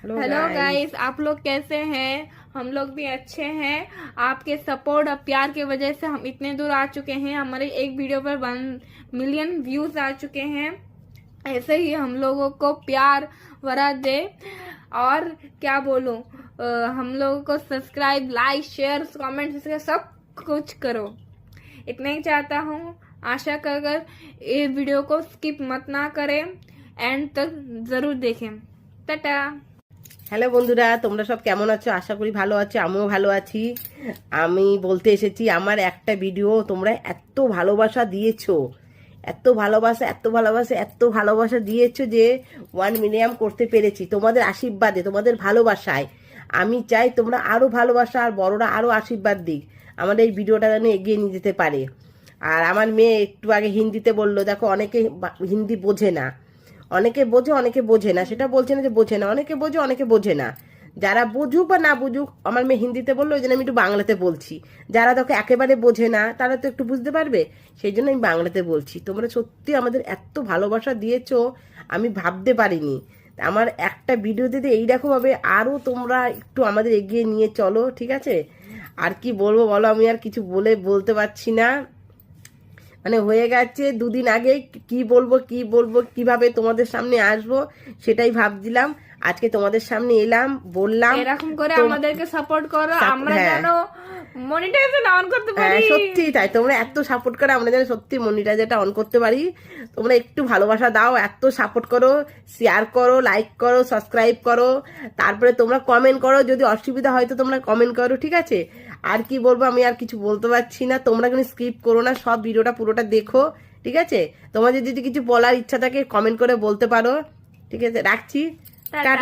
Hello guys, आप लोग कैसे हैं? हम लोग भी अच्छे हैं। आपके सपोर्ट और प्यार की वजह से हम इतने दूर आ चुके हैं। हमारे एक वीडियो पर 1 मिलियन व्यूज आ चुके हैं। ऐसे ही हम लोगों को प्यार वरा दे। और क्या बोलूं, हम लोगों को सब्सक्राइब, लाइक, शेयर, कमेंट सब कुछ करो। इतना ही चाहता हूँ। आशा कर ये वीडियो को स्किप मत ना करें, एंड तक जरूर देखें। टाटा। হ্যালো বন্ধুরা, তোমরা সব কেমন আছো? আশা করি ভালো আছো, আমিও ভালো আছি। আমি বলতে এসেছি, আমার একটা ভিডিও তোমরা এত ভালোবাসা দিয়েছো, এত ভালোবাসা, এত ভালোবাসা, এত ভালোবাসা দিয়েছো যে 1 মিলিয়ন করতে পেরেছি তোমাদের আশীর্বাদে, তোমাদের ভালোবাসায়। আমি চাই তোমরা আরও ভালোবাসা আর বড়রা আরও আশীর্বাদ দিক, আমাদের এই ভিডিওটা যেন এগিয়ে নিয়ে যেতে পারে। আর আমার মেয়ে একটু আগে হিন্দিতে বললো, দেখো অনেকে হিন্দি বোঝে না, অনেকে বোঝে অনেকে বোঝে না, সেটা বলছে না যে বোঝে না, অনেকে বোঝে অনেকে বোঝে না। যারা বুঝুক বা না বুঝুক, আমার মেয়ে হিন্দিতে বললো, ওই জন্য আমি একটু বাংলাতে বলছি। যারা দেখো একেবারে বোঝে না, তারা তো একটু বুঝতে পারবে, সেই জন্য আমি বাংলাতে বলছি। তোমরা সত্যি আমাদের এত ভালোবাসা দিয়েছো, আমি ভাবতে পারিনি। আমার একটা ভিডিও দিতে এইরকমভাবে আরও তোমরা একটু আমাদের এগিয়ে নিয়ে চলো, ঠিক আছে? আর কি বলবো বলো, আমি আর কিছু বলতে পারছি না। মানে হয়ে গেছে 2 দিন আগে, কি বলবো কিভাবে তোমাদের সামনে আসবো সেটাই ভাবছিলাম। আজকে তোমাদের সামনে এলাম, বললাম এরকম করে আমাদেরকে সাপোর্ট করো, আমরা যেন মনিটাইজেশন অন করতে পারি। সত্যি তাই, তোমরা এত সাপোর্ট করো, আমরা যেন সত্যি মনিটাইজেশনটা অন করতে পারি। তোমরা একটু ভালোবাসা দাও, এত সাপোর্ট করো, শেয়ার করো, লাইক করো, সাবস্ক্রাইব করো, তারপরে তোমরা কমেন্ট করো। যদি অসুবিধা হয় তো তোমরা কমেন্ট করো, ঠিক আছে? আর কি বলবো, আমি আর কিছু বলতে পারছি না। তোমরা কিন্তু স্কিপ করো না, সব ভিডিওটা পুরোটা দেখো, ঠিক আছে? তোমাদের যদি কিছু বলার ইচ্ছা থাকে কমেন্ট করে বলতে পারো, ঠিক আছে? রাখছি, টাটা।